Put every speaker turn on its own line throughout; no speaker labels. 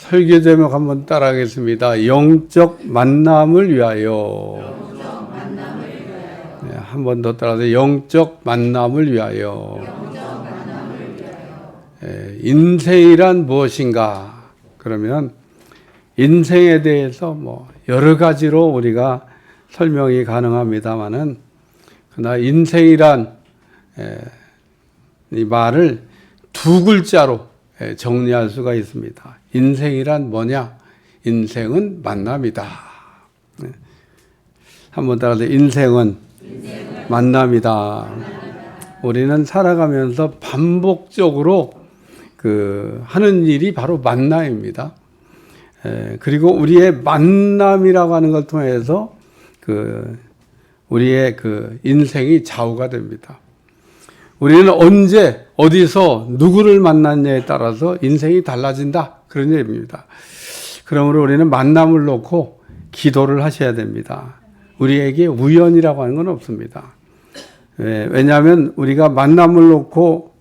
설교 제목 한번 따라하겠습니다. 영적 만남을 위하여. 네, 한 번 더 따라서 영적 만남을 위하여. 네, 인생이란 무엇인가? 그러면 인생에 대해서 뭐 여러 가지로 우리가 설명이 가능합니다만은 그러나 인생이란 이 말을 두 글자로 정리할 수가 있습니다. 인생이란 뭐냐? 인생은 만남이다. 한번 따라서 인생은 만남이다. 우리는 살아가면서 반복적으로 하는 일이 바로 만남입니다. 그리고 우리의 만남이라고 하는 걸 통해서 우리의 인생이 좌우가 됩니다. 우리는 언제 어디서 누구를 만났냐에 따라서 인생이 달라진다, 그런 얘기입니다. 그러므로 우리는 만남을 놓고 기도를 하셔야 됩니다. 우리에게 우연이라고 하는 건 없습니다. 왜냐하면 우리가 만남을 놓고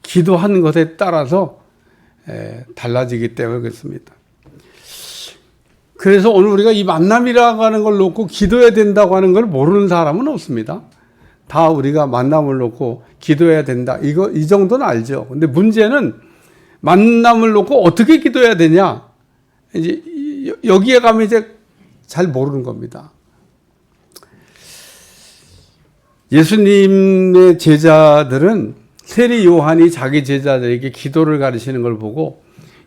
기도하는 것에 따라서 달라지기 때문에 그렇습니다. 그래서 오늘 우리가 이 만남이라고 하는 걸 놓고 기도해야 된다고 하는 걸 모르는 사람은 없습니다. 다 우리가 만남을 놓고 기도해야 된다, 이 정도는 알죠. 근데 문제는 만남을 놓고 어떻게 기도해야 되냐, 이제 여기에 가면 이제 잘 모르는 겁니다. 예수님의 제자들은 세리 요한이 자기 제자들에게 기도를 가르치는 걸 보고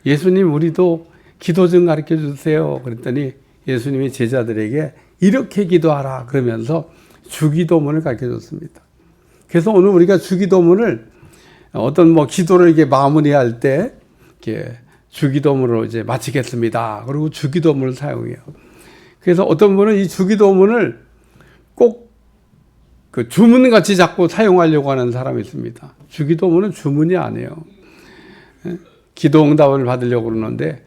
예수님, 우리도 기도 좀 가르쳐 주세요. 그랬더니 예수님이 제자들에게 이렇게 기도하라 그러면서 주기도문을 가르쳐 줬습니다. 그래서 오늘 우리가 주기도문을 어떤 기도를 이렇게 마무리할 때 이렇게 주기도문으로 이제 마치겠습니다. 그리고 주기도문을 사용해요. 그래서 어떤 분은 이 주기도문을 꼭 주문같이 자꾸 사용하려고 하는 사람이 있습니다. 주기도문은 주문이 아니에요. 기도응답을 받으려고 그러는데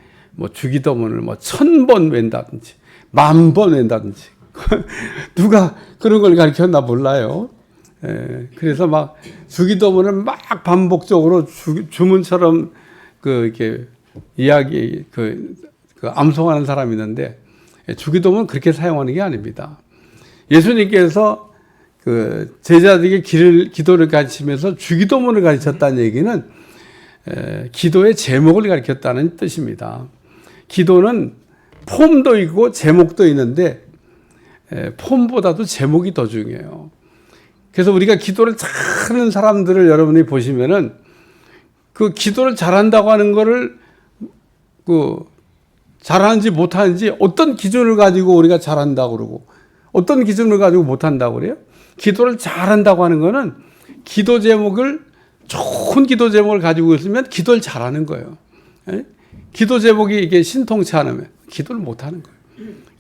주기도문을 1000번 웬다든지 10,000번 웬다든지 누가 그런 걸 가르쳤나 몰라요. 그래서 주기도문을 막 반복적으로 주문처럼 이렇게 이야기 암송하는 사람이 있는데 주기도문은 그렇게 사용하는 게 아닙니다. 예수님께서 제자들에게 기도를 가르치면서 주기도문을 가르쳤다는 얘기는 기도의 제목을 가르쳤다는 뜻입니다. 기도는 폼도 있고 제목도 있는데 폼보다도 제목이 더 중요해요. 그래서 우리가 기도를 잘하는 사람들을 여러분이 보시면은 그 기도를 잘한다고 하는 거를 잘하는지 못하는지 어떤 기준을 가지고 우리가 잘한다고 그러고 어떤 기준을 가지고 못한다고 그래요? 기도를 잘한다고 하는 거는 기도 제목을, 좋은 기도 제목을 가지고 있으면 기도를 잘하는 거예요. 기도 제목이 이게 신통치 않으면 기도를 못하는 거예요.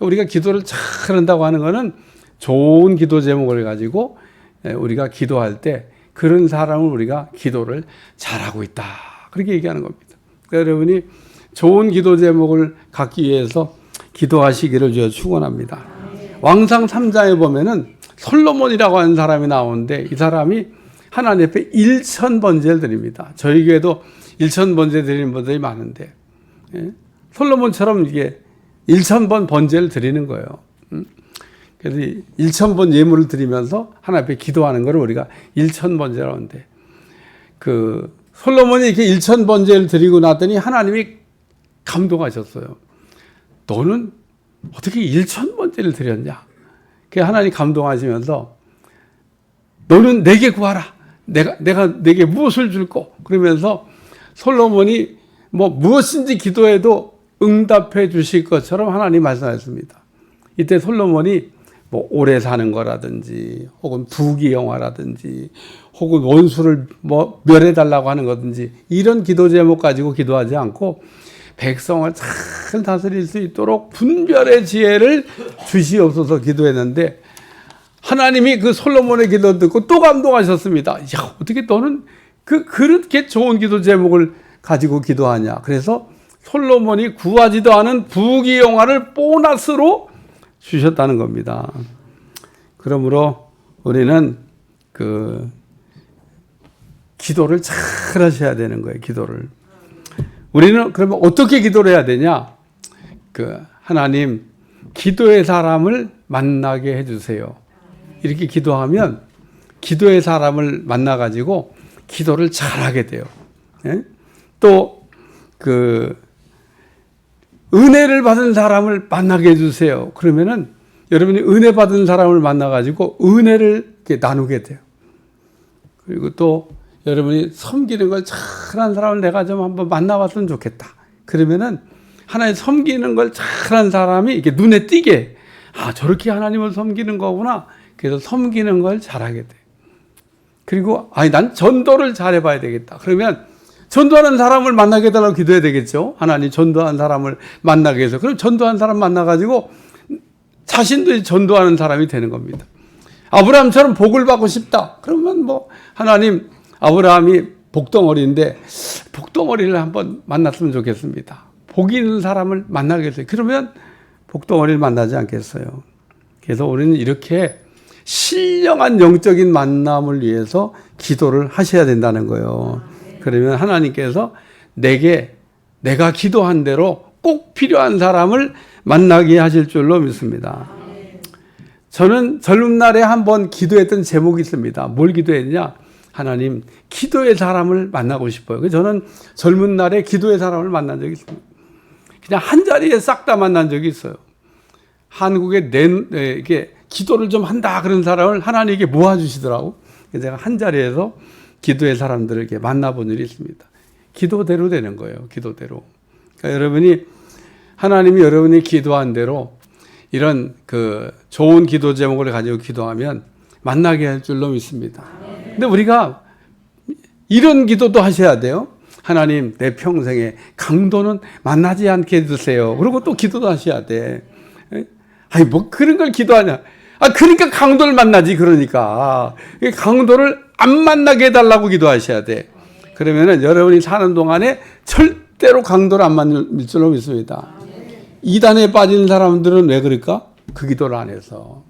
우리가 기도를 잘한다고 하는 거는 좋은 기도 제목을 가지고 우리가 기도할 때 그런 사람을 우리가 기도를 잘하고 있다, 그렇게 얘기하는 겁니다. 그러니까 여러분이 좋은 기도 제목을 갖기 위해서 기도하시기를 제가 축원합니다. 왕상 3장에 보면은 솔로몬이라고 하는 사람이 나오는데 이 사람이 하나님 앞에 1000번제를 드립니다. 저희 교회도 1000번제 드리는 분들이 많은데 솔로몬처럼 이게 1000번 번제를 드리는 거예요. 그래서 1000번 예물을 드리면서 하나님 앞에 기도하는 걸 우리가 1000번제라고 하는데 솔로몬이 이렇게 1000번제를 드리고 났더니 하나님이 감동하셨어요. 너는 어떻게 1000번제를 드렸냐? 하나님 감동하시면서 너는 내게 구하라. 내가 내게 무엇을 줄꼬? 그러면서 솔로몬이 무엇인지 기도해도 응답해 주실 것처럼 하나님 말씀하셨습니다. 이때 솔로몬이 오래 사는 거라든지 혹은 부귀영화라든지 혹은 원수를 멸해달라고 하는 거든지 이런 기도 제목 가지고 기도하지 않고 백성을 잘 다스릴 수 있도록 분별의 지혜를 주시옵소서 기도했는데 하나님이 솔로몬의 기도 듣고 또 감동하셨습니다. 야, 어떻게 너는 그렇게 좋은 기도 제목을 가지고 기도하냐. 그래서 솔로몬이 구하지도 않은 부귀영화를 보너스로 주셨다는 겁니다. 그러므로 우리는 기도를 잘 하셔야 되는 거예요. 기도를. 우리는 그러면 어떻게 기도를 해야 되냐? 하나님, 기도의 사람을 만나게 해주세요. 이렇게 기도하면 기도의 사람을 만나가지고 기도를 잘하게 돼요. 예? 또, 은혜를 받은 사람을 만나게 해주세요. 그러면은 여러분이 은혜 받은 사람을 만나가지고 은혜를 이렇게 나누게 돼요. 그리고 또 여러분이 섬기는 걸 잘한 사람을 내가 좀 한번 만나봤으면 좋겠다. 그러면은 하나님 섬기는 걸 잘한 사람이 이렇게 눈에 띄게, 저렇게 하나님을 섬기는 거구나. 그래서 섬기는 걸 잘하게 돼. 그리고 난 전도를 잘해봐야 되겠다. 그러면 전도하는 사람을 만나게 해달라고 기도해야 되겠죠. 하나님 전도하는 사람을 만나게 해서. 그럼 전도하는 사람 만나가지고 자신도 전도하는 사람이 되는 겁니다. 아브라함처럼 복을 받고 싶다. 그러면 하나님, 아브라함이 복덩어리인데 복덩어리를 한번 만났으면 좋겠습니다. 복 있는 사람을 만나겠어요. 그러면 복덩어리를 만나지 않겠어요. 그래서 우리는 이렇게 신령한 영적인 만남을 위해서 기도를 하셔야 된다는 거예요. 그러면 하나님께서 내가 기도한 대로 꼭 필요한 사람을 만나게 하실 줄로 믿습니다. 저는 젊은 날에 한번 기도했던 제목이 있습니다. 뭘 기도했냐? 하나님, 기도의 사람을 만나고 싶어요. 저는 젊은 날에 기도의 사람을 만난 적이 있습니다. 그냥 한 자리에 싹 다 만난 적이 있어요. 한국에 이렇게 기도를 좀 한다 그런 사람을 하나님께 모아주시더라고. 그래서 제가 한 자리에서 기도의 사람들을 이렇게 만나본 일이 있습니다. 기도대로 되는 거예요. 기도대로. 그러니까 하나님이 여러분이 기도한 대로 이런 좋은 기도 제목을 가지고 기도하면 만나게 할 줄로 믿습니다. 근데 우리가 이런 기도도 하셔야 돼요. 하나님, 내 평생에 강도는 만나지 않게 해주세요. 그리고 또 기도도 하셔야 돼. 그런 걸 기도하냐. 그러니까 강도를 만나지, 그러니까. 강도를 안 만나게 해달라고 기도하셔야 돼. 그러면은 여러분이 사는 동안에 절대로 강도를 안 만날 줄로 믿습니다. 이단에 빠진 사람들은 왜 그럴까? 그 기도를 안 해서.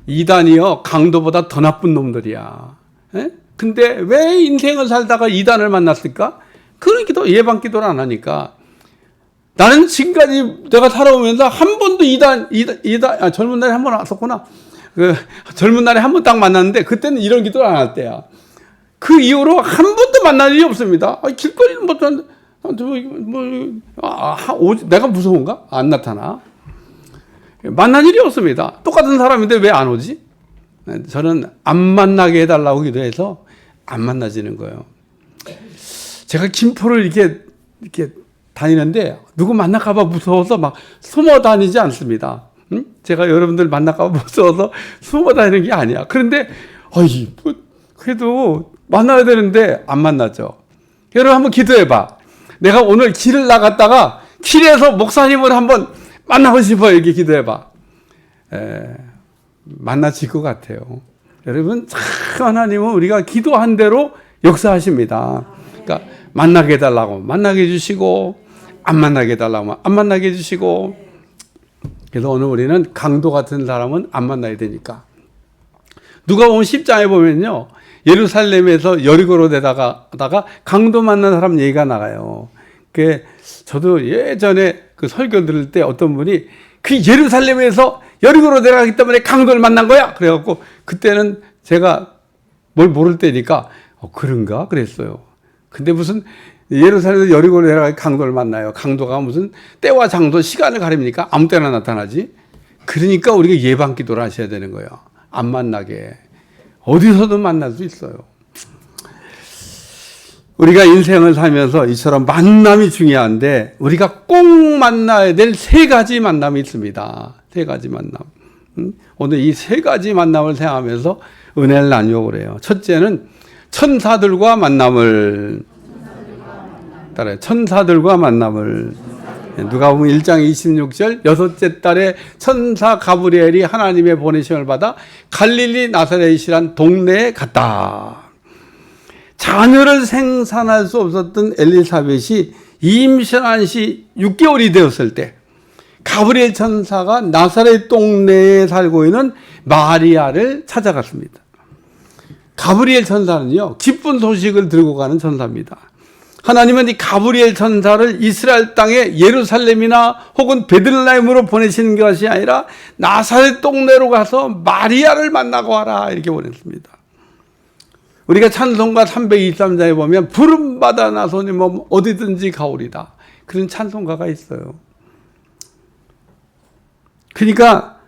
이단이요, 강도보다 더 나쁜 놈들이야. 에? 근데 왜 인생을 살다가 이단을 만났을까? 그런 기도, 예방 기도를 안 하니까. 나는 지금까지 내가 살아오면서 한 번도 젊은 날에 한 번 왔었구나. 젊은 날에 한 번 딱 만났는데 그때는 이런 기도를 안 할 때야. 그 이후로 한 번도 만날 일이 없습니다. 길거리는 내가 무서운가? 안 나타나. 만날 일이 없습니다. 똑같은 사람인데 왜 안 오지? 저는 안 만나게 해달라고 기도해서 안 만나지는 거예요. 제가 김포를 이렇게 다니는데 누구 만날까봐 무서워서 막 숨어 다니지 않습니다. 응? 제가 여러분들 만날까봐 무서워서 숨어 다니는 게 아니야. 그런데 그래도 만나야 되는데 안 만나죠. 여러분 한번 기도해봐. 내가 오늘 길을 나갔다가 길에서 목사님을 한번 만나고 싶어요. 이렇게 기도해봐. 만나질 것 같아요. 여러분, 참 하나님은 우리가 기도한 대로 역사하십니다. 그러니까 만나게 해달라고 만나게 해주시고, 안 만나게 해달라고 안 만나게 해주시고. 그래서 오늘 우리는 강도 같은 사람은 안 만나야 되니까. 누가복음 10장에 보면요, 예루살렘에서 여리고로 내다가 강도 만난 사람 얘기가 나가요. 저도 예전에 그 설교 들을 때 어떤 분이 예루살렘에서 여리고로 내려가기 때문에 강도를 만난 거야. 그래갖고 그때는 제가 뭘 모를 때니까 그런가 그랬어요. 근데 무슨 예루살렘에서 여리고로 내려가기 강도를 만나요. 강도가 무슨 때와 장소 시간을 가립니까? 아무 때나 나타나지. 그러니까 우리가 예방 기도를 하셔야 되는 거예요. 안 만나게. 어디서든 만날 수 있어요. 우리가 인생을 살면서 이처럼 만남이 중요한데 우리가 꼭 만나야 될 3가지 만남이 있습니다. 3가지 만남. 오늘 이 3가지 만남을 생각하면서 은혜를 나누려고 해요. 첫째는 천사들과 만남을 따라요. 천사들과 만남을. 누가복음 1장 26절, 6째 달에 천사 가브리엘이 하나님의 보내심을 받아 갈릴리 나사렛이란 동네에 갔다. 자녀를 생산할 수 없었던 엘리사벳이 임신한 지 6개월이 되었을 때 가브리엘 천사가 나사렛 동네에 살고 있는 마리아를 찾아갔습니다. 가브리엘 천사는요, 기쁜 소식을 들고 가는 천사입니다. 하나님은 이 가브리엘 천사를 이스라엘 땅에 예루살렘이나 혹은 베들레헴으로 보내시는 것이 아니라 나사렛 동네로 가서 마리아를 만나고 와라 이렇게 보냈습니다. 우리가 찬송가 323장에 보면 부름받아 나서니 뭐 어디든지 가오리다 그런 찬송가가 있어요. 그러니까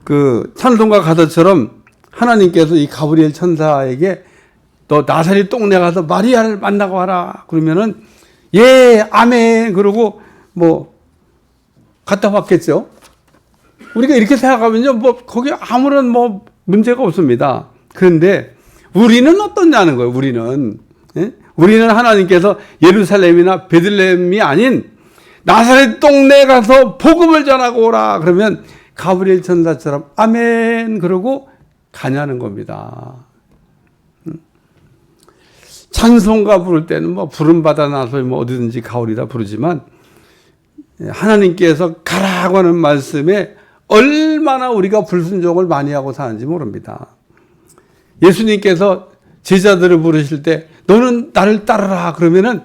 그 찬송가 가사처럼 하나님께서 이 가브리엘 천사에게 너 나사렛 동네 가서 마리아를 만나고 와라 그러면은 예 아멘 그러고 뭐 갔다 왔겠죠. 우리가 이렇게 생각하면요 뭐 거기 아무런 뭐 문제가 없습니다. 그런데 우리는 어떠냐는 거예요. 우리는 하나님께서 예루살렘이나 베들레헴이 아닌 나사렛 동네에 가서 복음을 전하고 오라 그러면 가브리엘 천사처럼 아멘 그러고 가냐는 겁니다. 찬송가 부를 때는 뭐 부름받아 나서 뭐 어디든지 가오리다 부르지만 하나님께서 가라고 하는 말씀에 얼마나 우리가 불순종을 많이 하고 사는지 모릅니다. 예수님께서 제자들을 부르실 때 너는 나를 따르라 그러면은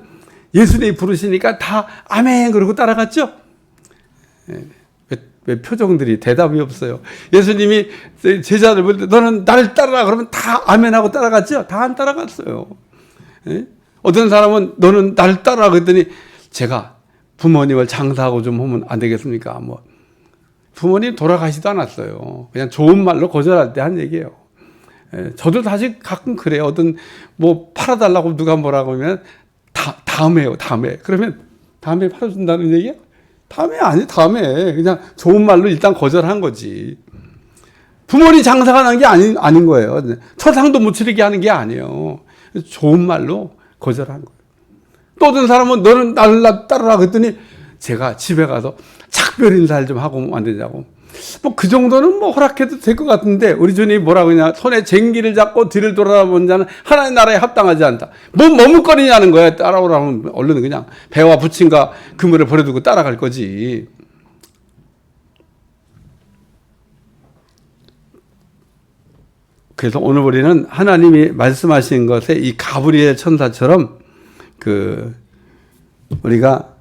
예수님이 부르시니까 다 아멘 그러고 따라갔죠. 왜 표정들이 대답이 없어요. 예수님이 제자들 부를 때 너는 나를 따르라 그러면 다 아멘하고 따라갔죠. 다 안 따라갔어요. 어떤 사람은 너는 나를 따르라 그랬더니 제가 부모님을 장사하고 좀 하면 안 되겠습니까? 뭐 부모님 돌아가시도 않았어요. 그냥 좋은 말로 거절할 때 한 얘기예요. 저도 사실 가끔 그래요. 어떤 뭐 팔아달라고 누가 뭐라고 하면 다음에요. 다음에. 그러면 다음에 팔아준다는 얘기야? 다음에 아니 다음에 그냥 좋은 말로 일단 거절한 거지. 부모님 장사가 난 게 아닌 거예요. 초상도 못 치르게 하는 게 아니에요. 좋은 말로 거절한 거예요. 또 어떤 사람은 너는 나를 따르라 그랬더니 제가 집에 가서 작별 인사를 좀 하고 안 되냐고. 뭐 그 정도는 뭐 허락해도 될 것 같은데 우리 주님이 뭐라고 하냐. 손에 쟁기를 잡고 뒤를 돌아본 자는 하나님의 나라에 합당하지 않다. 뭐 머뭇거리냐는 거야. 따라오라면 얼른 그냥 배와 부침과 그물을 버려두고 따라갈 거지. 그래서 오늘 우리는 하나님이 말씀하신 것에 이 가브리엘 천사처럼 우리가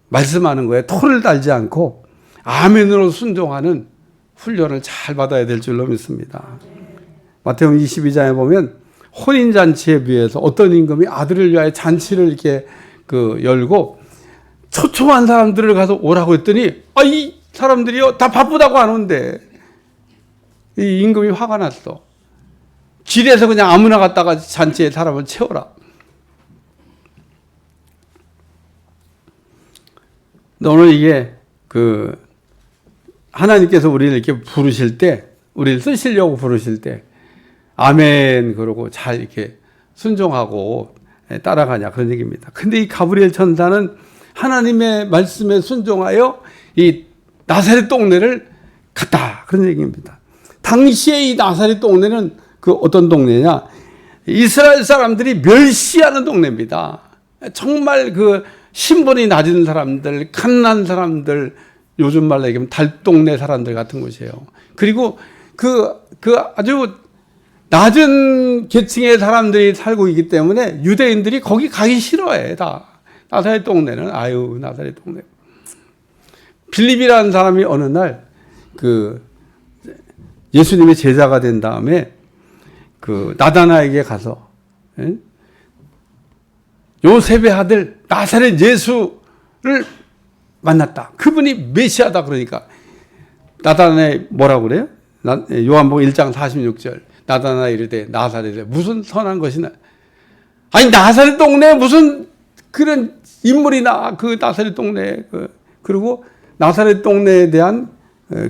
말씀하는 거에 토를 달지 않고 아멘으로 순종하는 훈련을 잘 받아야 될 줄로 믿습니다. 마태복음 22장에 보면 혼인잔치에 비해서 어떤 임금이 아들을 위하여 잔치를 이렇게 열고 초초한 사람들을 가서 오라고 했더니 이 사람들이요 다 바쁘다고 안 온대. 이 임금이 화가 났어. 길에서 그냥 아무나 갔다가 잔치에 사람을 채워라. 오늘 이게 하나님께서 우리를 이렇게 부르실 때, 우리를 쓰시려고 부르실 때, 아멘 그러고 잘 이렇게 순종하고 따라가냐 그런 얘기입니다. 근데 이 가브리엘 천사는 하나님의 말씀에 순종하여 이 나사렛 동네를 갔다 그런 얘기입니다. 당시에 이 나사렛 동네는 어떤 동네냐? 이스라엘 사람들이 멸시하는 동네입니다. 정말 신분이 낮은 사람들, 갓난 사람들, 요즘 말로 얘기하면 달동네 사람들 같은 곳이에요. 그리고 아주 낮은 계층의 사람들이 살고 있기 때문에 유대인들이 거기 가기 싫어해, 다. 나사렛 동네는, 나사렛 동네. 빌립이라는 사람이 어느 날, 예수님의 제자가 된 다음에, 나다나에게 가서, 요셉의 아들, 나사렛 예수를 만났다. 그분이 메시아다 그러니까. 나다나에 뭐라고 그래요? 요한복음 1장 46절. 나다나 이르되 나사렛에 무슨 선한 것이나. 아니 나사렛 동네에 무슨 그런 인물이나 나사렛 동네에 그리고 나사렛 동네에 대한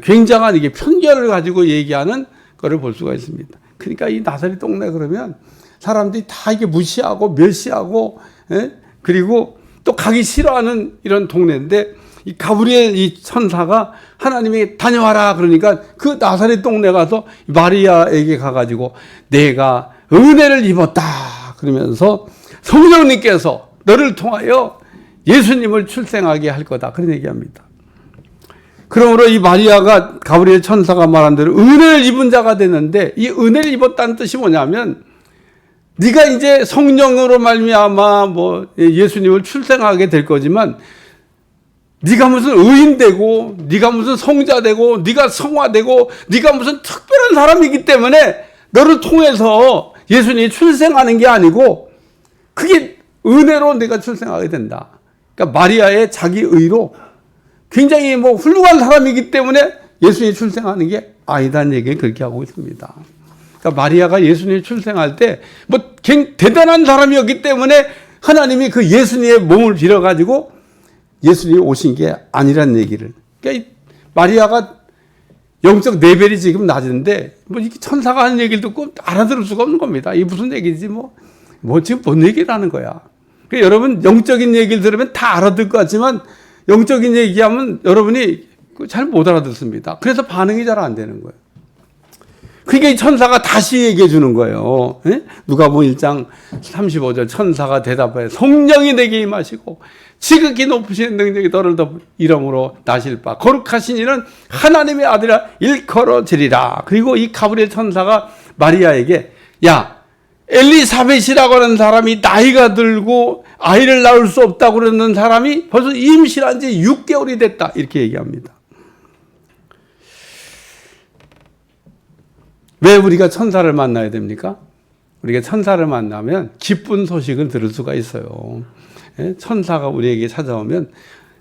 굉장한 이게 편견을 가지고 얘기하는 거를 볼 수가 있습니다. 그러니까 이 나사렛 동네 그러면 사람들이 다 이게 무시하고 멸시하고 그리고 또 가기 싫어하는 이런 동네인데 이 가브리엘 이 천사가 하나님이 다녀와라 그러니까 그 나사렛 동네 가서 마리아에게 가가지고 내가 은혜를 입었다 그러면서 성령님께서 너를 통하여 예수님을 출생하게 할 거다 그런 얘기합니다. 그러므로 이 마리아가 가브리엘 천사가 말한 대로 은혜를 입은 자가 됐는데 이 은혜를 입었다는 뜻이 뭐냐면 네가 이제 성령으로 말미암아 뭐 예수님을 출생하게 될 거지만 네가 무슨 의인 되고 네가 무슨 성자 되고 네가 성화되고 네가 무슨 특별한 사람이기 때문에 너를 통해서 예수님이 출생하는 게 아니고 그게 은혜로 네가 출생하게 된다. 그러니까 마리아의 자기 의로 굉장히 뭐 훌륭한 사람이기 때문에 예수님이 출생하는 게 아니다는 얘기를 그렇게 하고 있습니다. 그러니까 마리아가 예수님이 출생할 때 뭐 대단한 사람이었기 때문에 하나님이 그 예수님의 몸을 빌어가지고 예수님이 오신 게 아니란 얘기를. 그러니까 마리아가 영적 레벨이 지금 낮은데 뭐 이렇게 천사가 하는 얘기를 듣고 알아들을 수가 없는 겁니다. 이게 무슨 얘기지 뭐 지금 뭔 얘기를 하는 거야. 그러니까 여러분 영적인 얘기를 들으면 다 알아들 것 같지만 영적인 얘기하면 여러분이 잘 못 알아듣습니다. 그래서 반응이 잘 안 되는 거예요. 그러니까 이 천사가 다시 얘기해 주는 거예요. 누가복음 1장 35절 천사가 대답하여 성령이 내게 임하시고 지극히 높으신 능력이 너를 더 이름으로 나실 바 거룩하신 이는 하나님의 아들이라 일컬어지리라. 그리고 이 가브리엘 천사가 마리아에게 야 엘리사벳이라고 하는 사람이 나이가 들고 아이를 낳을 수 없다고 그러는 사람이 벌써 임신한 지 6개월이 됐다 이렇게 얘기합니다. 왜 우리가 천사를 만나야 됩니까? 우리가 천사를 만나면 기쁜 소식을 들을 수가 있어요. 천사가 우리에게 찾아오면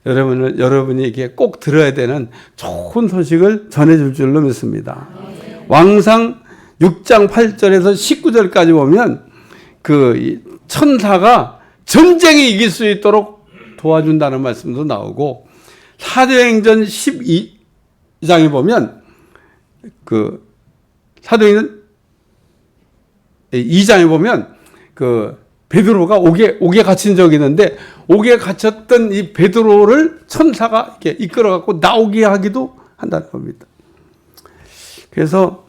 여러분이 이게 꼭 들어야 되는 좋은 소식을 전해줄 줄로 믿습니다. 왕상 6장 8절에서 19절까지 보면 그 천사가 전쟁에 이길 수 있도록 도와준다는 말씀도 나오고 사도행전 12장에 보면 그 사도행전 2장에 보면 그 베드로가 옥에 갇힌 적이 있는데 옥에 갇혔던 이 베드로를 천사가 이렇게 이끌어 갖고 나오게 하기도 한다는 겁니다. 그래서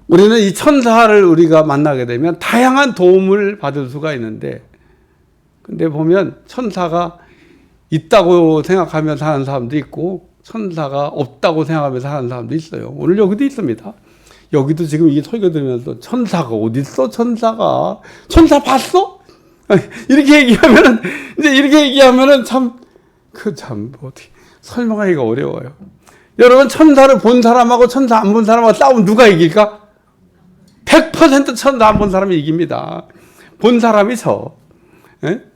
우리는 이 천사를 우리가 만나게 되면 다양한 도움을 받을 수가 있는데 근데 보면 천사가 있다고 생각하면서 사는 사람도 있고 천사가 없다고 생각하면서 사는 사람도 있어요. 오늘 여기도 있습니다. 여기도 지금 이게 설교 들으면서 천사가 어디 있어? 천사 봤어? 이렇게 얘기하면은 참 어떻게 설명하기가 어려워요. 여러분 천사를 본 사람하고 천사 안 본 사람하고 싸우면 누가 이길까? 100% 천사 안 본 사람이 이깁니다. 본 사람이 져.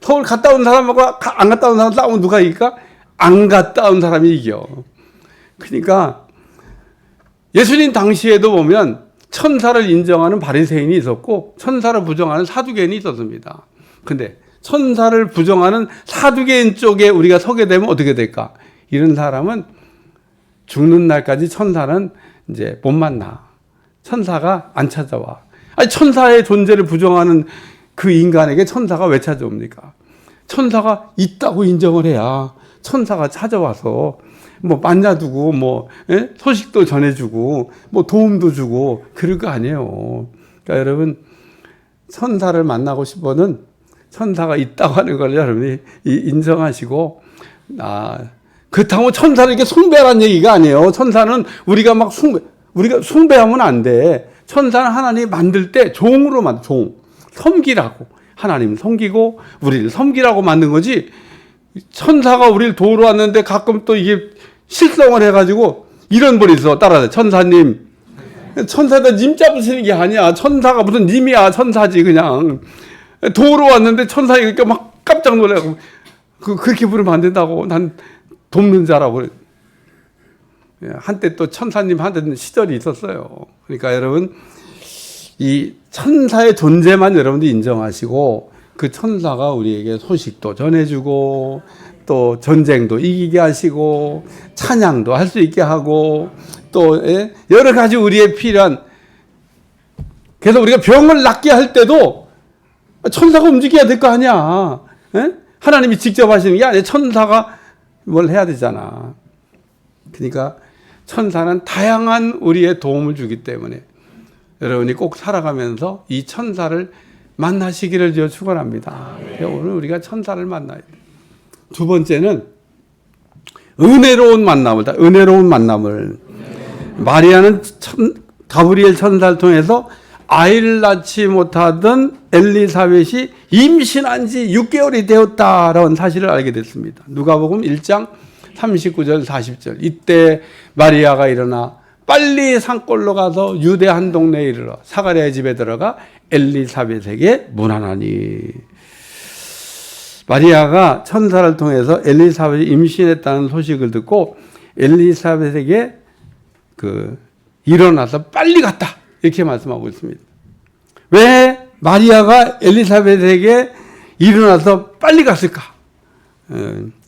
서울 갔다 온 사람하고 안 갔다 온 사람 싸우면 누가 이길까? 안 갔다 온 사람이 이겨. 그러니까 예수님 당시에도 보면 천사를 인정하는 바리새인이 있었고 천사를 부정하는 사두개인이 있었습니다. 근데 천사를 부정하는 사두개인 쪽에 우리가 서게 되면 어떻게 될까? 이런 사람은 죽는 날까지 천사는 이제 못 만나. 천사가 안 찾아와. 아니 천사의 존재를 부정하는 그 인간에게 천사가 왜 찾아옵니까? 천사가 있다고 인정을 해야 천사가 찾아와서 뭐 만나두고 뭐 소식도 전해주고 뭐 도움도 주고 그럴 거 아니에요. 그러니까 여러분 천사를 만나고 싶어는 천사가 있다고 하는 걸 여러분이 인정하시고 그렇다고 천사를 이렇게 숭배하라는 얘기가 아니에요. 천사는 우리가 숭배하면 안 돼. 천사는 하나님이 만들 때 종으로 섬기라고 하나님 섬기고 우리를 섬기라고 만든 거지. 천사가 우리를 도우러 왔는데 가끔 또 이게 실성을 해가지고 이런 분이 있어. 따라서 천사님. 천사다 님 잡으시는 게 아니야. 천사가 무슨 님이야. 천사지 그냥. 도우러 왔는데 천사 이렇게 막 깜짝 놀라고 그렇게 부르면 안 된다고. 난 돕는 자라고. 한때 또 천사님 하던 시절이 있었어요. 그러니까 여러분 이 천사의 존재만 여러분들이 인정하시고 그 천사가 우리에게 소식도 전해주고 또 전쟁도 이기게 하시고 찬양도 할 수 있게 하고 또 여러 가지 우리의 필요한 그래서 우리가 병을 낫게 할 때도 천사가 움직여야 될 거 아니야. 하나님이 직접 하시는 게 아니야. 천사가 뭘 해야 되잖아. 그러니까 천사는 다양한 우리의 도움을 주기 때문에 여러분이 꼭 살아가면서 이 천사를 만나시기를 저 축원합니다. 오늘 우리가 천사를 만나야 돼. 두 번째는 은혜로운 만남을 마리아는 가브리엘 천사를 통해서 아이를 낳지 못하던 엘리사벳이 임신한 지 6개월이 되었다라는 사실을 알게 됐습니다. 누가복음 1장 39절 40절. 이때 마리아가 일어나 빨리 산골로 가서 유대 한 동네에 이르러 사가랴의 집에 들어가 엘리사벳에게 문안하니. 마리아가 천사를 통해서 엘리사벳이 임신했다는 소식을 듣고 엘리사벳에게 일어나서 빨리 갔다 이렇게 말씀하고 있습니다. 왜 마리아가 엘리사벳에게 일어나서 빨리 갔을까?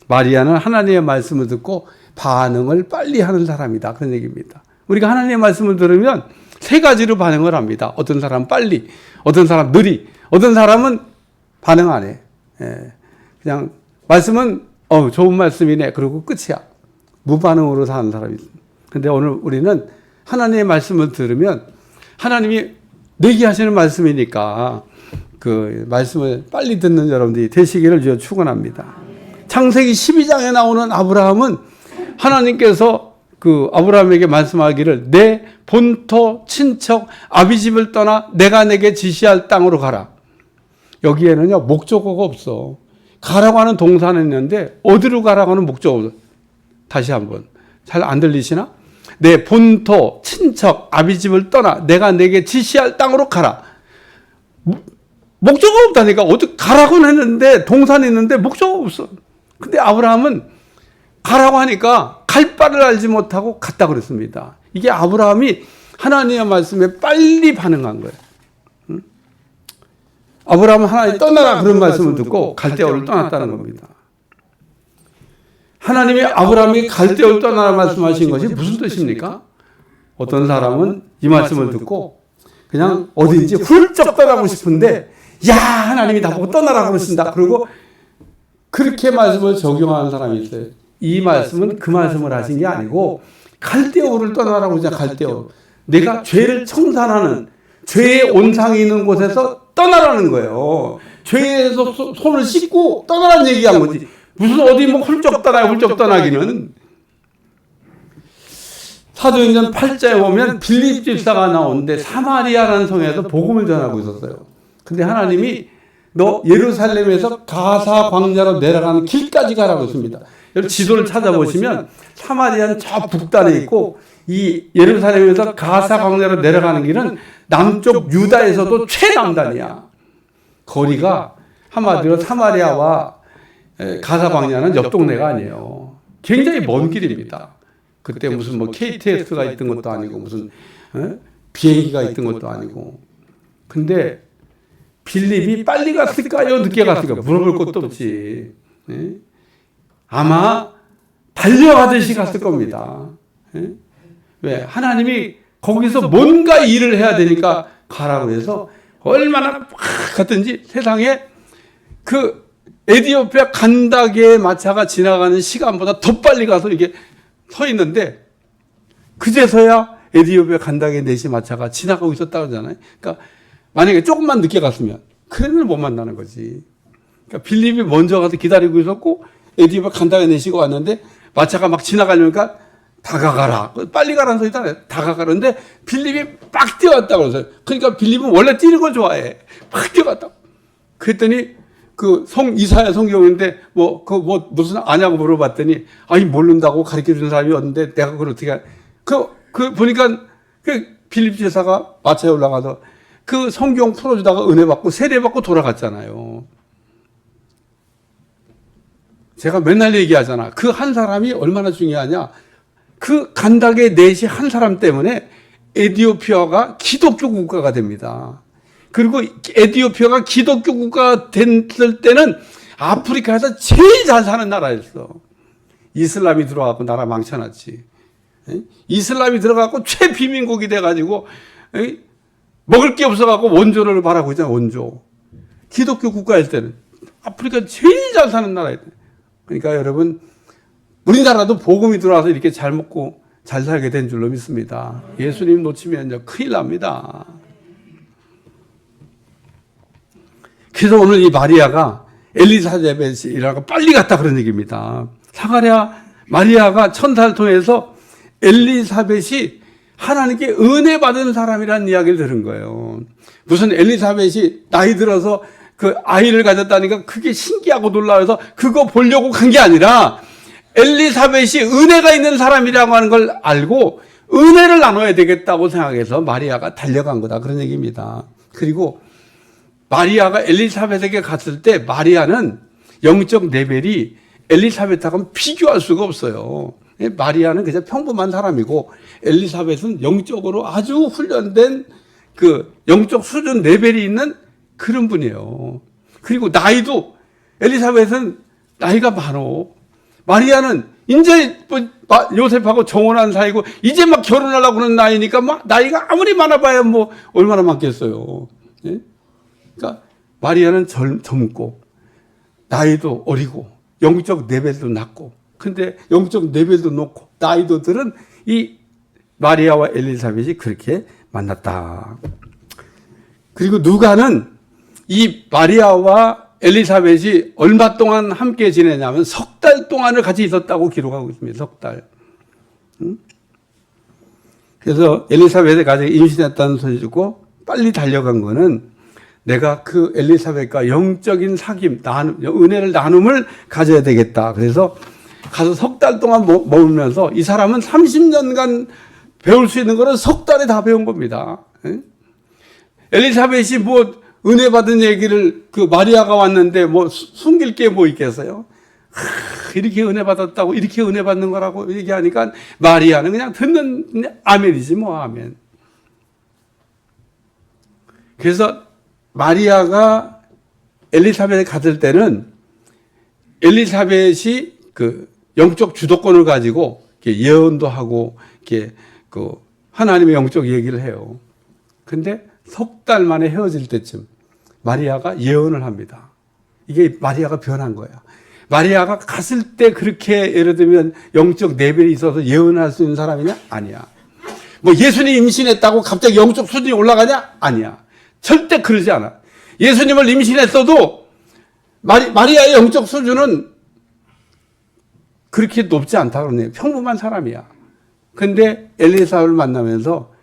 마리아는 하나님의 말씀을 듣고 반응을 빨리 하는 사람이다 그런 얘기입니다. 우리가 하나님의 말씀을 들으면 세 가지로 반응을 합니다. 어떤 사람은 빨리, 어떤 사람은 느리, 어떤 사람은 반응 안 해. 그냥 말씀은 좋은 말씀이네 그러고 끝이야. 무반응으로 사는 사람이 있습니다. 근데 오늘 우리는 하나님의 말씀을 들으면 하나님이 내게 하시는 말씀이니까 그 말씀을 빨리 듣는 여러분들이 되시기를 주여 축원합니다. 창세기 12장에 나오는 아브라함은 하나님께서 아브라함에게 말씀하기를 내 본토 친척 아비집을 떠나 내가 내게 지시할 땅으로 가라. 여기에는요 목적어가 없어. 가라고 하는 동사는 있는데 어디로 가라고 하는 목적어. 다시 한번 잘 안 들리시나? 내 본토 친척 아비집을 떠나 내가 내게 지시할 땅으로 가라. 목적어 없다니까. 어디 가라고는 했는데 동사는 있는데 목적어 없어. 근데 아브라함은 가라고 하니까 갈 바를 알지 못하고 갔다 그랬습니다. 이게 아브라함이 하나님의 말씀에 빨리 반응한 거예요. 아브라함은 하나님 떠나라 그런 말씀을 듣고 갈대아를 떠났다는 겁니다. 하나님이 아브라함이 갈대아를 떠나라 말씀하신 것이 무슨 뜻입니까? 어떤 사람은 이 말씀을 듣고 그냥 어딘지 훌쩍 떠나고 싶은데 야 하나님이 나보고 떠나라고 그러신다. 그리고 그렇게 말씀을 적용하는 사람이 있어요. 이 말씀은 그 말씀을 하신 게 아니고 갈대아를 떠나라고 하자. 갈대아. 내가 죄를 청산하는 죄의 온상이 있는 곳에서 떠나라는 거예요. 죄에서 손을 씻고 떠나라는 얘기한 거지. 무슨 어디 훌쩍 떠나요. 훌쩍 떠나기는. 사도행전 8장에 보면 빌립 집사가 나오는데 사마리아라는 성에서 복음을 전하고 있었어요. 근데 하나님이 너 예루살렘에서 가사 광야로 내려가는 길까지 가라고 했습니다. 여러분 지도를 찾아보시면 사마리아는 저 북단에 있고 이 예루살렘에서 가사 광야로 내려가는 길은 남쪽 유다에서도 최남단이야. 거리가 한마디로 사마리아와 가사 광야는 옆 동네가 아니에요. 굉장히 먼 길입니다. 그때 무슨 KTX가 있던 것도 아니고 무슨 비행기가 있던 것도 아니고. 근데 빌립이 빨리 갔을까요? 늦게 갔을까요? 물어볼 것도 없지. 아마 달려가듯이 갔을 겁니다. 왜? 하나님이 거기서 뭔가 일을 해야 되니까 가라고 해서 얼마나 막 갔든지 세상에 에디오피아 간다게의 마차가 지나가는 시간보다 더 빨리 가서 이게 서 있는데 그제서야 에디오피아 간다게 4시 마차가 지나가고 있었다고 하잖아요. 그러니까 만약에 조금만 늦게 갔으면 그러면 못 만나는 거지. 그러니까 빌립이 먼저 가서 기다리고 있었고 에디오피아 간다게 4시가 왔는데 마차가 막 지나가려니까 다가가라. 빨리 가라는 소리 있잖아요. 다가가는데 빌립이 막 뛰어갔다고 그러세요. 그러니까 빌립은 원래 뛰는 걸 좋아해. 막 뛰어갔다. 그랬더니 이사야 성경인데 무슨 아냐고 물어봤더니 아니 모른다고 가르쳐 주는 사람이 없는데 내가 그걸 어떻게 보니까 빌립 제사가 마차에 올라가서 성경 풀어주다가 은혜 받고 세례 받고 돌아갔잖아요. 제가 맨날 얘기하잖아. 그 한 사람이 얼마나 중요하냐. 간다게 4시 한 사람 때문에 에디오피아가 기독교 국가가 됩니다. 그리고 에디오피아가 기독교 국가가 됐을 때는 아프리카에서 제일 잘 사는 나라였어. 이슬람이 들어와서 나라 망쳐놨지. 이슬람이 들어가고 최비민국이 돼가지고 먹을 게 없어갖고 원조를 바라고 있잖아. 원조. 기독교 국가일 때는 아프리카 제일 잘 사는 나라였대. 그러니까 여러분 우리나라도 복음이 들어와서 이렇게 잘 먹고 잘 살게 된 줄로 믿습니다. 예수님 놓치면 이제 큰일 납니다. 그래서 오늘 이 마리아가 엘리사벳이 일어나고 빨리 갔다 그런 얘기입니다. 사가랴 마리아가 천사를 통해서 엘리사벳이 하나님께 은혜 받은 사람이라는 이야기를 들은 거예요. 무슨 엘리사벳이 나이 들어서 그 아이를 가졌다니까 그게 신기하고 놀라워서 그거 보려고 간 게 아니라 엘리사벳이 은혜가 있는 사람이라고 하는 걸 알고 은혜를 나눠야 되겠다고 생각해서 마리아가 달려간 거다. 그런 얘기입니다. 그리고 마리아가 엘리사벳에게 갔을 때 마리아는 영적 레벨이 엘리사벳하고는 비교할 수가 없어요. 마리아는 그냥 평범한 사람이고 엘리사벳은 영적으로 아주 훈련된 그 영적 수준 레벨이 있는 그런 분이에요. 그리고 나이도 엘리사벳은 나이가 많어. 마리아는 이제 요셉하고 정혼한 사이고 이제 막 결혼하려고 하는 나이니까 막 나이가 아무리 많아봐야 뭐 얼마나 많겠어요. 예? 그러니까 마리아는 젊고 나이도 어리고 영적 레벨도 낮고 근데 영적 레벨도 높고 나이도 들은 이 마리아와 엘리사벳이 그렇게 만났다. 그리고 누가는 이 마리아와 엘리사벳이 얼마 동안 함께 지내냐면 석 달 동안을 같이 있었다고 기록하고 있습니다. 석 달. 그래서 엘리사벳의 가정에 임신했다는 소리 듣고 빨리 달려간 거는 내가 그 엘리사벳과 영적인 사귐, 은혜를 나눔을 가져야 되겠다. 그래서 가서 석 달 동안 머물면서 이 사람은 30년간 배울 수 있는 거는 석 달에 다 배운 겁니다. 엘리사벳이 뭐 은혜 받은 얘기를 그 마리아가 왔는데 뭐 숨길 게 뭐 있겠어요? 이렇게 은혜 받았다고 이렇게 은혜 받는 거라고 얘기하니까 마리아는 그냥 듣는 아멘이지 뭐 아멘. 그래서 마리아가 엘리사벳에 갔을 때는 엘리사벳이 그 영적 주도권을 가지고 이렇게 예언도 하고 이렇게 그 하나님의 영적 얘기를 해요. 근데 석 달 만에 헤어질 때쯤 마리아가 예언을 합니다. 이게 마리아가 변한 거야. 마리아가 갔을 때 그렇게 예를 들면 영적 레벨이 있어서 예언할 수 있는 사람이냐? 아니야. 뭐 예수님 임신했다고 갑자기 영적 수준이 올라가냐? 아니야. 절대 그러지 않아. 예수님을 임신했어도 마리아의 영적 수준은 그렇게 높지 않다 그러네요. 평범한 사람이야. 근데 엘리사를 만나면서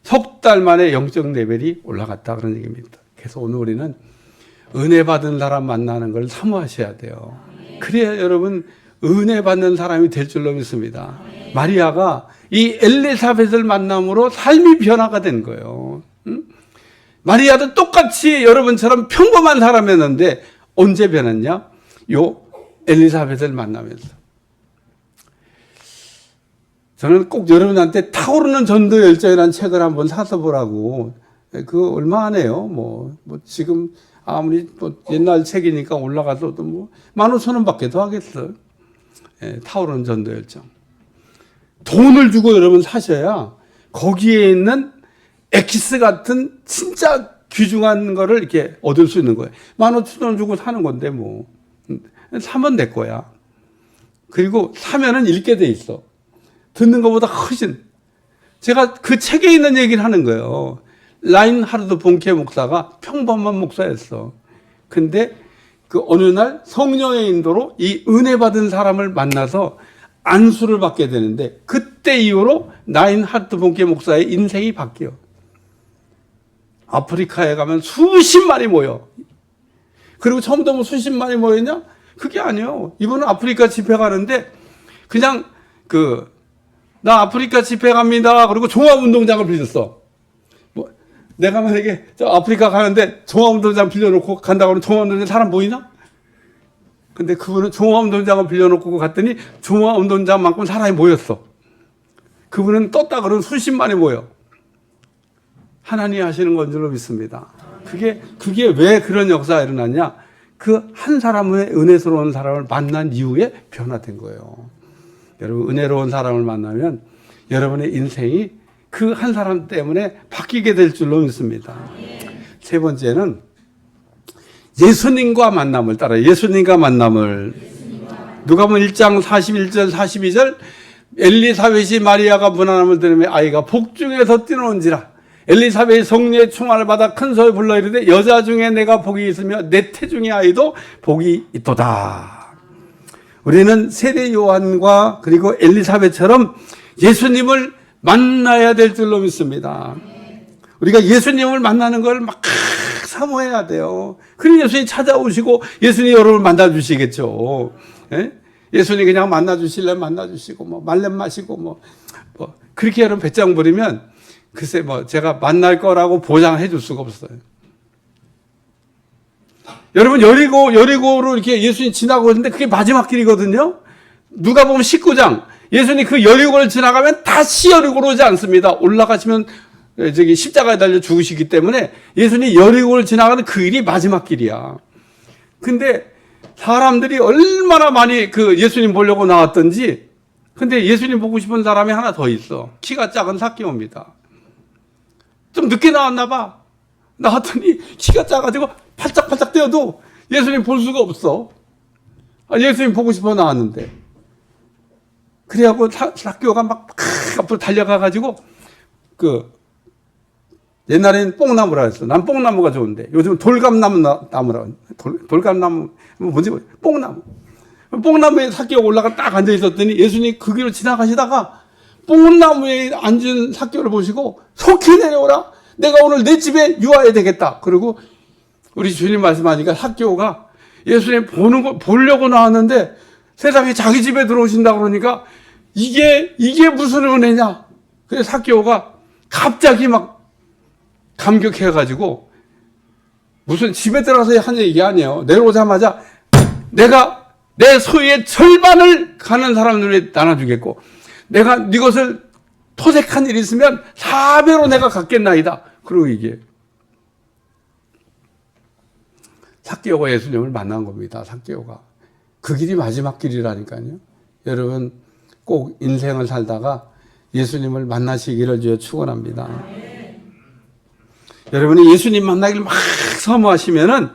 석 달 만에 영적 레벨이 올라갔다 그런 얘기입니다. 그래서 오늘 우리는 은혜 받은 사람 만나는 걸 사모하셔야 돼요. 그래야 여러분 은혜 받는 사람이 될 줄로 믿습니다. 마리아가 이 엘리사벳을 만남으로 삶이 변화가 된 거예요. 마리아도 똑같이 여러분처럼 평범한 사람이었는데 언제 변했냐? 요 엘리사벳을 만나면서. 저는 꼭 여러분한테 타오르는 전도 열정이라는 책을 한번 사서 보라고. 그거 얼마 안 해요. 뭐 지금 아무리 또 옛날 책이니까 올라가서도 뭐 15,000원 밖에 더 하겠어. 예, 타오르는 전도 열정. 돈을 주고 여러분 사셔야 거기에 있는 엑기스 같은 진짜 귀중한 거를 이렇게 얻을 수 있는 거예요. 15,000원 주고 사는 건데 뭐. 사면 내 거야. 그리고 사면은 읽게 돼 있어. 듣는 것보다 훨씬. 제가 그 책에 있는 얘기를 하는 거예요. 라인하르트 본케 목사가 평범한 목사였어. 근데 그 어느 날 성령의 인도로 이 은혜 받은 사람을 만나서 안수를 받게 되는데 그때 이후로 라인하르트 본케 목사의 인생이 바뀌어. 아프리카에 가면 수십만이 모여. 그리고 처음부터 뭐 수십만이 모였냐? 그게 아니에요. 이분은 아프리카 집회 가는데 그냥 나 아프리카 집회 갑니다. 그리고 종합운동장을 빌렸어. 뭐, 내가 만약에 저 아프리카 가는데 종합운동장 빌려놓고 간다고 하면 종합운동장 사람 보이나? 근데 그분은 종합운동장을 빌려놓고 갔더니 종합운동장만큼 사람이 모였어. 그분은 떴다 그러면 수십만이 모여. 하나님이 하시는 건 줄로 믿습니다. 그게 왜 그런 역사가 일어났냐? 그 한 사람의 은혜스러운 사람을 만난 이후에 변화된 거예요. 여러분 은혜로운 사람을 만나면 여러분의 인생이 그 한 사람 때문에 바뀌게 될 줄로 믿습니다. 세 번째는 예수님과 만남을 따라 예수님과 만남을 누가복음 1장 41절 42절 엘리사벳이 마리아가 문안함을 들으며 아이가 복중에서 뛰노는지라 엘리사벳이 성령의 충만을 받아 큰 소리 불러 이르되 여자 중에 내가 복이 있으며 내 태중의 아이도 복이 있도다. 우리는 세례 요한과 그리고 엘리사벳처럼 예수님을 만나야 될 줄로 믿습니다. 우리가 예수님을 만나는 걸 막 사모해야 돼요. 그럼 예수님 찾아오시고 예수님 여러분을 만나주시겠죠. 예? 예수님 그냥 만나주실래 만나주시고 뭐 말렘 마시고 뭐 그렇게 여러분 배짱 부리면 글쎄 뭐 제가 만날 거라고 보장해 줄 수가 없어요. 여러분 여리고로 이렇게 예수님 지나고 있는데 그게 마지막 길이거든요. 누가 보면 19장 예수님 그 여리고를 지나가면 다시 여리고로 오지 않습니다. 올라가시면 저기 십자가에 달려 죽으시기 때문에 예수님 여리고를 지나가는 그 길이 마지막 길이야. 근데 사람들이 얼마나 많이 그 예수님 보려고 나왔던지. 근데 예수님 보고 싶은 사람이 하나 더 있어. 키가 작은 삭개오입니다. 좀 늦게 나왔나 봐. 나왔더니 키가 작아지고 팔짝팔짝 뛰어도 예수님 볼 수가 없어. 예수님 보고 싶어 나왔는데. 그래갖고 삭개오가 막 앞으로 달려가가지고 옛날에는 뽕나무라 했어. 난 뽕나무가 좋은데 요즘은 돌감나무라. 돌감나무 뭔지 모르겠어. 뽕나무에 삭개오가 올라가 딱 앉아 있었더니 예수님 그 길을 지나가시다가 뽕나무에 앉은 삭개오를 보시고 속히 내려오라. 내가 오늘 내 집에 유하해야 되겠다. 그리고 우리 주님 말씀하니까 삭개오가 예수님 보려고 나왔는데 세상에 자기 집에 들어오신다 그러니까 이게 무슨 은혜냐. 그래서 삭개오가 갑자기 막 감격해가지고 무슨 집에 들어가서 한 얘기 아니에요. 내려오자마자 내가 내 소유의 절반을 가는 사람들에게 나눠주겠고 내가 네 것을 토색한 일이 있으면 4배로 내가 갖겠나이다. 그리고 이게 삭개오가 예수님을 만난 겁니다. 삭개오가 그 길이 마지막 길이라니까요. 여러분 꼭 인생을 살다가 예수님을 만나시기를 주여 축원합니다. 여러분이 예수님 만나기를 막 사모하시면은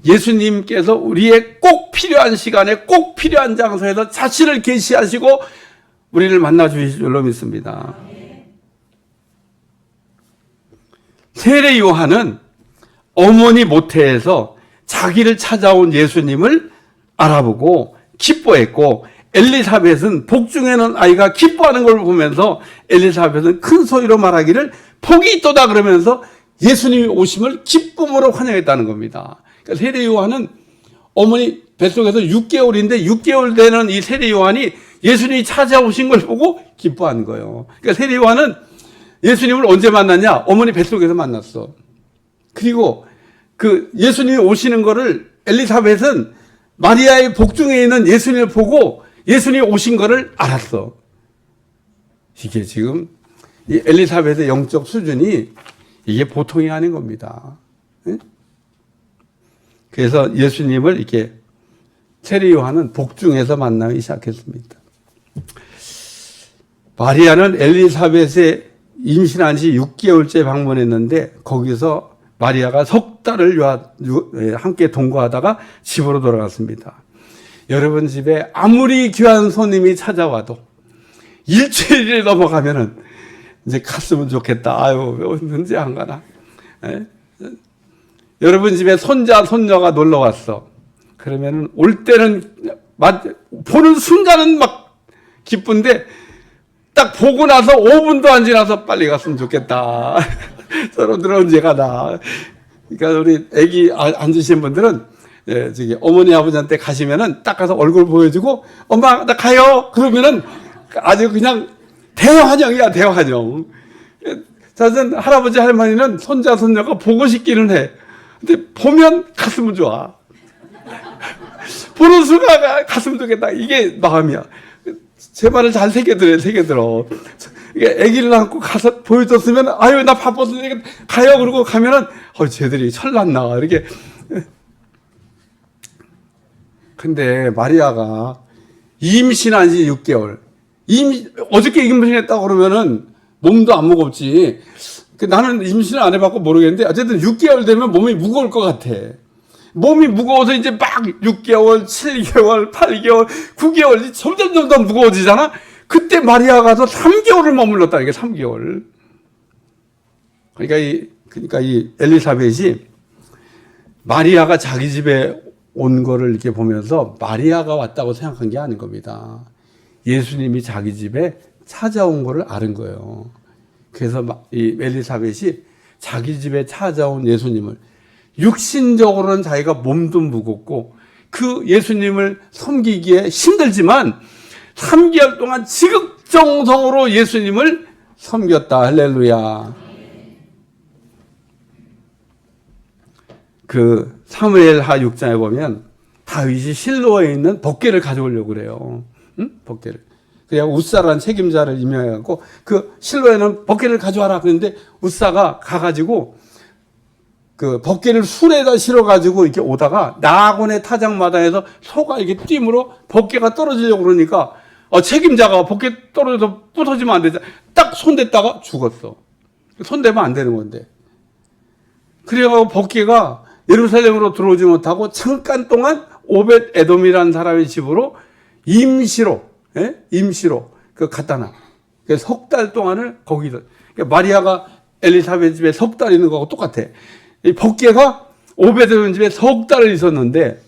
예수님께서 우리의 꼭 필요한 시간에 꼭 필요한 장소에서 자신을 계시하시고 우리를 만나 주실 줄로 믿습니다. 세례 요한은 어머니 모태에서 자기를 찾아온 예수님을 알아보고 기뻐했고 엘리사벳은 복중에는 아이가 기뻐하는 걸 보면서 엘리사벳은 큰 소리로 말하기를 복이 있도다 그러면서 예수님이 오심을 기쁨으로 환영했다는 겁니다. 그러니까 세례 요한은 어머니 뱃속에서 6개월인데 6개월 되는 이 세례 요한이 예수님이 찾아오신 걸 보고 기뻐한 거예요. 그러니까 세례 요한은 예수님을 언제 만났냐? 어머니 뱃속에서 만났어. 그리고 그 예수님이 오시는 거를 엘리사벳은 마리아의 복중에 있는 예수님을 보고 예수님이 오신 거를 알았어. 이게 지금 이 엘리사벳의 영적 수준이 이게 보통이 아닌 겁니다. 그래서 예수님을 이렇게 세례 요한은 복중에서 만나기 시작했습니다. 마리아는 엘리사벳의 임신한 지 6개월째 방문했는데 거기서 마리아가 석 달을 함께 동거하다가 집으로 돌아갔습니다. 여러분 집에 아무리 귀한 손님이 찾아와도 일주일이 넘어가면은 이제 갔으면 좋겠다. 아유, 언제 안 가나. 여러분 집에 손자, 손녀가 놀러 왔어. 그러면은 올 때는 보는 순간은 막 기쁜데 딱 보고 나서 5분도 안 지나서 빨리 갔으면 좋겠다. 저놈들은 언제 가나. 그러니까 우리 애기 앉으신 분들은 저기 어머니 아버지한테 가시면은 딱 가서 얼굴 보여주고 엄마 나 가요. 그러면은 아주 그냥 대환영이야, 대환영. 사실 할아버지 할머니는 손자 손녀가 보고 싶기는 해. 근데 보면 갔으면 좋아. 보는 순간 갔으면 좋겠다. 이게 마음이야. 제 말을 잘 새겨들어. 아기를 안고 가서 보여줬으면 아유 나 바빠서 가요. 그러고 가면은 쟤들이 철났나 이렇게. 근데 마리아가 임신한 지 6개월. 어저께 임신했다고 그러면은 몸도 안 무겁지. 나는 임신을 안 해봤고 모르겠는데 어쨌든 6개월 되면 몸이 무거울 것 같아. 몸이 무거워서 이제 막 6개월, 7개월, 8개월, 9개월 점점 무거워지잖아. 그때 마리아가 가서 3개월을 머물렀다. 이게 3개월. 그러니까 이 엘리사벳이 마리아가 자기 집에 온 거를 이렇게 보면서 마리아가 왔다고 생각한 게 아닌 겁니다. 예수님이 자기 집에 찾아온 거를 아는 거예요. 그래서 이 엘리사벳이 자기 집에 찾아온 예수님을, 육신적으로는 자기가 몸도 무겁고 그 예수님을 섬기기에 힘들지만 3개월 동안 지극정성으로 예수님을 섬겼다. 할렐루야. 그 사무엘하 6장에 보면 다윗이 실로에 있는 법궤를 가져오려고 그래요. 응? 법궤를. 그냥 우사라는 책임자를 임명해갖고 그 실로에는 법궤를 가져와라. 그런데 우사가 가가지고 그 법궤를 술에다 실어가지고 이렇게 오다가 나곤의 타작마당에서 소가 이렇게 뛰므로 법궤가 떨어지려고 그러니까 책임자가 법궤 떨어져서 부서지면 안 되잖아. 딱 손댔다가 죽었어. 손대면 안 되는 건데. 그래가지고 법궤가 예루살렘으로 들어오지 못하고 잠깐 동안 오벳 에돔이라는 사람의 집으로 임시로 그 갖다 놔. 그래서 석 달 동안을 거기서. 그러니까 마리아가 엘리사벳 집에 석 달 있는 거하고 똑같아. 이 법궤가 오벳 에돔 집에 석 달을 있었는데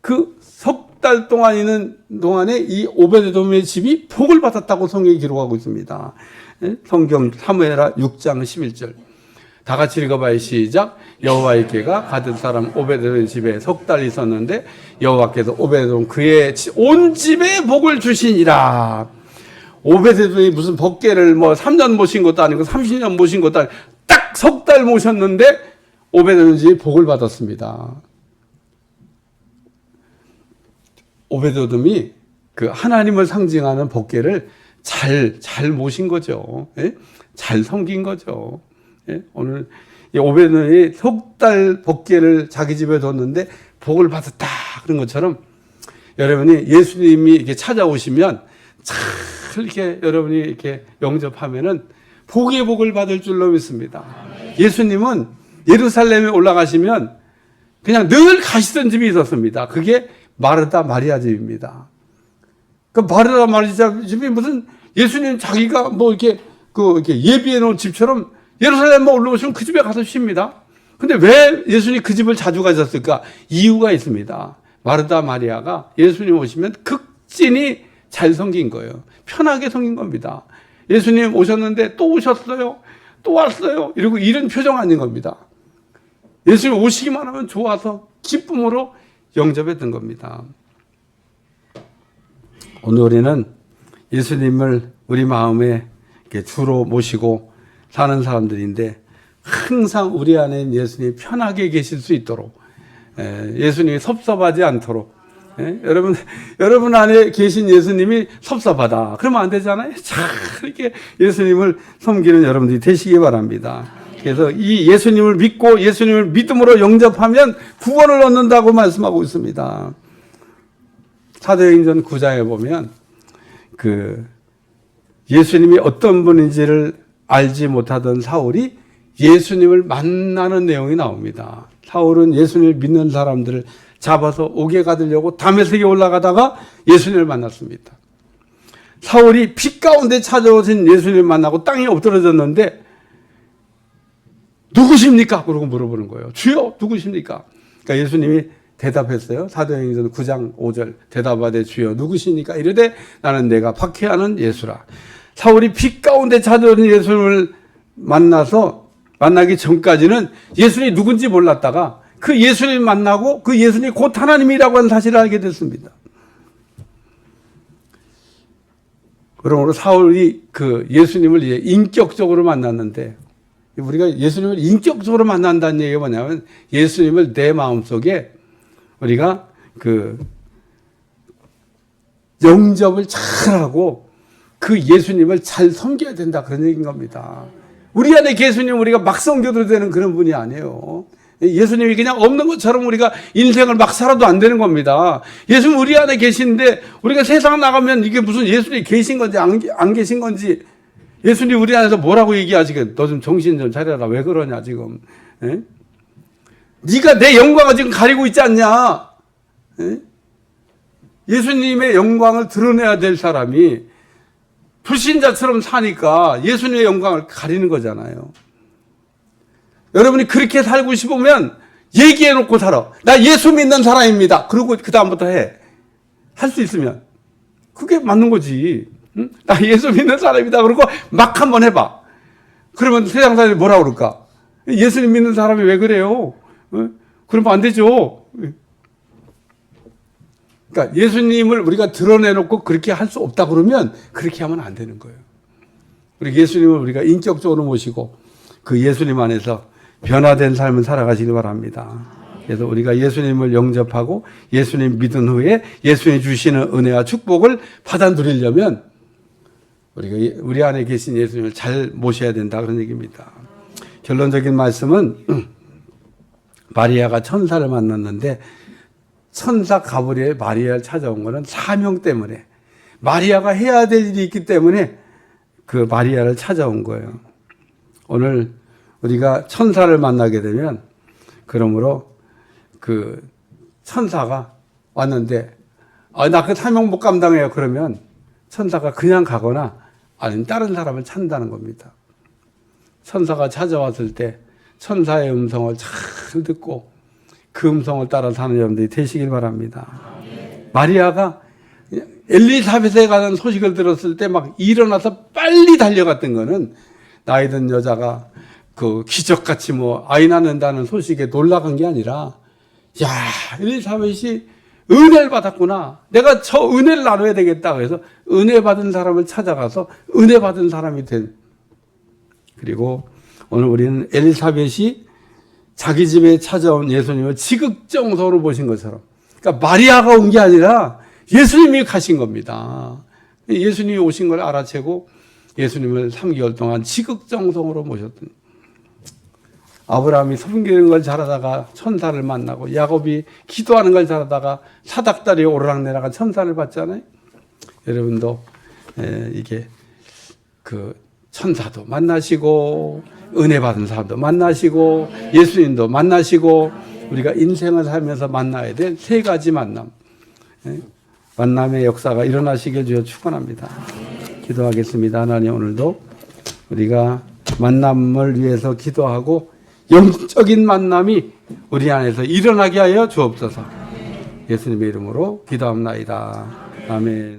그 석 달 동안 있는 동안에 이 오벳 에돔의 집이 복을 받았다고 성경이 기록하고 있습니다. 성경 사무엘하 6장 11절. 다 같이 읽어봐요. 시작. 여호와의 궤가 가든 사람 오벳에돔 집에 석 달 있었는데 여호와께서 오벳에돔 그의 온 집에 복을 주시니라. 오벳에돔이 무슨 법궤를 3년 모신 것도 아니고 30년 모신 것도 아니고 딱 석 달 모셨는데 오벳에돔 집이 복을 받았습니다. 오벳에돔이 그 하나님을 상징하는 법궤를 잘 모신 거죠. 잘 섬긴 거죠. 오늘 오벳에돔이 석 달 법궤를 자기 집에 뒀는데 복을 받았다 그런 것처럼 여러분이 예수님이 이렇게 찾아오시면 잘 이렇게 여러분이 이렇게 영접하면은 복의 복을 받을 줄로 믿습니다. 예수님은 예루살렘에 올라가시면 그냥 늘 가시던 집이 있었습니다. 그게 마르다 마리아 집입니다. 그 마르다 마리아 집이 무슨 예수님 자기가 이렇게 이렇게 예비해 놓은 집처럼 예루살렘에 올라오시면 그 집에 가서 쉽니다. 근데 왜 예수님이 그 집을 자주 가셨을까? 이유가 있습니다. 마르다 마리아가 예수님 오시면 극진히 잘 섬긴 거예요. 편하게 섬긴 겁니다. 예수님 오셨는데 또 오셨어요. 또 왔어요. 이러고 이런 표정 아닌 겁니다. 예수님 오시기만 하면 좋아서 기쁨으로 영접해 든 겁니다. 오늘 우리는 예수님을 우리 마음에 이렇게 주로 모시고 사는 사람들인데 항상 우리 안에 예수님이 편하게 계실 수 있도록 예수님이 섭섭하지 않도록 여러분 안에 계신 예수님이 섭섭하다 그러면 안 되잖아요. 잘 이렇게 예수님을 섬기는 여러분들이 되시기 바랍니다. 그래서 이 예수님을 믿고 예수님을 믿음으로 영접하면 구원을 얻는다고 말씀하고 있습니다. 사도행전 9장에 보면 그 예수님이 어떤 분인지를 알지 못하던 사울이 예수님을 만나는 내용이 나옵니다. 사울은 예수님을 믿는 사람들을 잡아서 옥에 가두려고 다메섹에 올라가다가 예수님을 만났습니다. 사울이 빛 가운데 찾아오신 예수님을 만나고 땅에 엎드러졌는데 누구십니까? 그러고 물어보는 거예요. 주여 누구십니까? 그러니까 예수님이 대답했어요. 사도행전 9장 5절 대답하되 주여 누구십니까? 이르되 나는 내가 박해하는 예수라. 사울이 빛 가운데 찾아오는 예수님을 만나기 전까지는 예수님이 누군지 몰랐다가 그 예수님 만나고 그 예수님이 곧 하나님이라고 하는 사실을 알게 됐습니다. 그러므로 사울이 그 예수님을 이제 인격적으로 만났는데 우리가 예수님을 인격적으로 만난다는 얘기가 뭐냐면 예수님을 내 마음속에 우리가 그 영접을 잘하고 그 예수님을 잘 섬겨야 된다 그런 얘기인 겁니다. 우리 안에 예수님 우리가 막 섬겨도 되는 그런 분이 아니에요. 예수님이 그냥 없는 것처럼 우리가 인생을 막 살아도 안 되는 겁니다. 예수님 우리 안에 계시는데 우리가 세상 나가면 이게 무슨 예수님이 계신 건지 안 계신 건지 예수님 우리 안에서 뭐라고 얘기하시겠? 너 좀 정신 좀 차려라. 왜 그러냐 지금? 에? 네가 내 영광을 지금 가리고 있지 않냐? 에? 예수님의 영광을 드러내야 될 사람이 불신자처럼 사니까 예수님의 영광을 가리는 거잖아요. 여러분이 그렇게 살고 싶으면 얘기해놓고 살아. 나 예수 믿는 사람입니다. 그러고 그 다음부터 해. 할 수 있으면. 그게 맞는 거지. 응? 나 예수 믿는 사람이다 그러고 막 한번 해봐. 그러면 세상 사람들이 뭐라 그럴까? 예수님 믿는 사람이 왜 그래요? 그러면 안 되죠. 그러니까 예수님을 우리가 드러내놓고 그렇게 할 수 없다 그러면 그렇게 하면 안 되는 거예요. 우리 예수님을 우리가 인격적으로 모시고 그 예수님 안에서 변화된 삶을 살아가시기 바랍니다. 그래서 우리가 예수님을 영접하고 예수님 믿은 후에 예수님이 주시는 은혜와 축복을 받아 누리려면 우리가 우리 안에 계신 예수님을 잘 모셔야 된다 그런 얘기입니다. 결론적인 말씀은 마리아가 천사를 만났는데 천사 가브리엘 마리아를 찾아온 것은 사명 때문에 마리아가 해야 될 일이 있기 때문에 그 마리아를 찾아온 거예요. 오늘 우리가 천사를 만나게 되면 그러므로 그 천사가 왔는데 나 그 사명 못 감당해요. 그러면 천사가 그냥 가거나 아니면 다른 사람을 찾는다는 겁니다. 천사가 찾아왔을 때 천사의 음성을 잘 듣고 그 음성을 따라 사는 여러분들이 되시길 바랍니다. 마리아가 엘리사벳에 관한 소식을 들었을 때 막 일어나서 빨리 달려갔던 거는 나이 든 여자가 그 기적같이 뭐 아이 낳는다는 소식에 놀라간 게 아니라 야, 엘리사벳이 은혜를 받았구나. 내가 저 은혜를 나눠야 되겠다. 그래서 은혜 받은 사람을 찾아가서 은혜 받은 사람이 된. 그리고 오늘 우리는 엘리사벳이 자기 집에 찾아온 예수님을 지극정성으로 보신 것처럼, 그러니까 마리아가 온 게 아니라 예수님이 가신 겁니다. 예수님이 오신 걸 알아채고 예수님을 3개월 동안 지극정성으로 모셨던. 아브라함이 섬기는 걸 잘하다가 천사를 만나고 야곱이 기도하는 걸 잘하다가 사닥다리에 오르락내락한 천사를 봤잖아요. 여러분도 이게 그 천사도 만나시고 은혜 받은 사람도 만나시고 예수님도 만나시고 우리가 인생을 살면서 만나야 될 세 가지 만남, 만남의 역사가 일어나시길 주여 축원합니다. 기도하겠습니다. 하나님, 오늘도 우리가 만남을 위해서 기도하고 영적인 만남이 우리 안에서 일어나게 하여 주옵소서. 예수님의 이름으로 기도합나이다. 아멘.